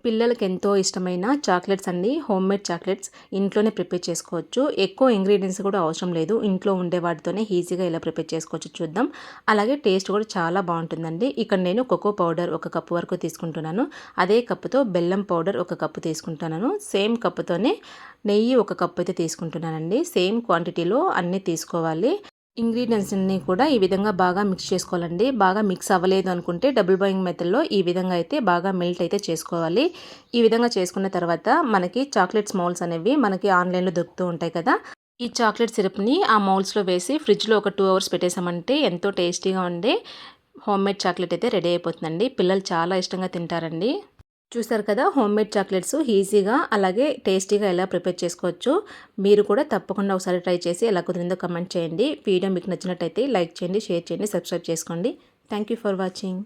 పిల్లలకి ఎంతో ఇష్టమైన చాక్లెట్స్ అండి. హోమ్మేడ్ చాక్లెట్స్ ఇంట్లోనే ప్రిపేర్ చేసుకోవచ్చు. ఎక్కువ ఇంగ్రీడియంట్స్ కూడా అవసరం లేదు. ఇంట్లో ఉండే వాటితోనే ఈజీగా ఎలా ప్రిపేర్ చేసుకోవచ్చు చూద్దాం. అలాగే టేస్ట్ కూడా చాలా బాగుంటుందండి. ఇక్కడ నేను కోకో పౌడర్ 1 కప్పు వరకు తీసుకుంటున్నాను. అదే కప్పుతో బెల్లం పౌడర్ 1 కప్పు తీసుకుంటున్నాను. సేమ్ కప్పుతోనే నెయ్యి 1 కప్పు అయితే తీసుకుంటున్నానండి. సేమ్ క్వాంటిటీలో అన్నీ తీసుకోవాలి. ఇంగ్రీడియంట్స్ అన్నీ కూడా ఈ విధంగా బాగా మిక్స్ చేసుకోవాలండి. బాగా మిక్స్ అవ్వలేదు అనుకుంటే డబుల్ బాయిలింగ్ మెథడ్లో ఈ విధంగా అయితే బాగా మెల్ట్ అయితే చేసుకోవాలి. ఈ విధంగా చేసుకున్న తర్వాత మనకి చాక్లెట్స్ మౌల్స్ అనేవి మనకి ఆన్లైన్లో దొరుకుతూ ఉంటాయి కదా. ఈ చాక్లెట్ సిరప్ని ఆ మౌల్స్లో వేసి ఫ్రిడ్జ్లో ఒక 2 అవర్స్ పెట్టేసామంటే ఎంతో టేస్టీగా ఉండే హోమ్మేడ్ చాక్లెట్ అయితే రెడీ అయిపోతుందండి. పిల్లలు చాలా ఇష్టంగా తింటారండి. చూసారు కదా, హోమ్మేడ్ చాక్లెట్స్ ఈజీగా అలాగే టేస్టీగా ఎలా ప్రిపేర్ చేసుకోవచ్చు. మీరు కూడా తప్పకుండా ఒకసారి ట్రై చేసి ఎలా కుదిరిందో కమెంట్ చేయండి. వీడియో మీకు నచ్చినట్టయితే లైక్ చేయండి, షేర్ చేయండి, సబ్స్క్రైబ్ చేసుకోండి. Thank you for watching.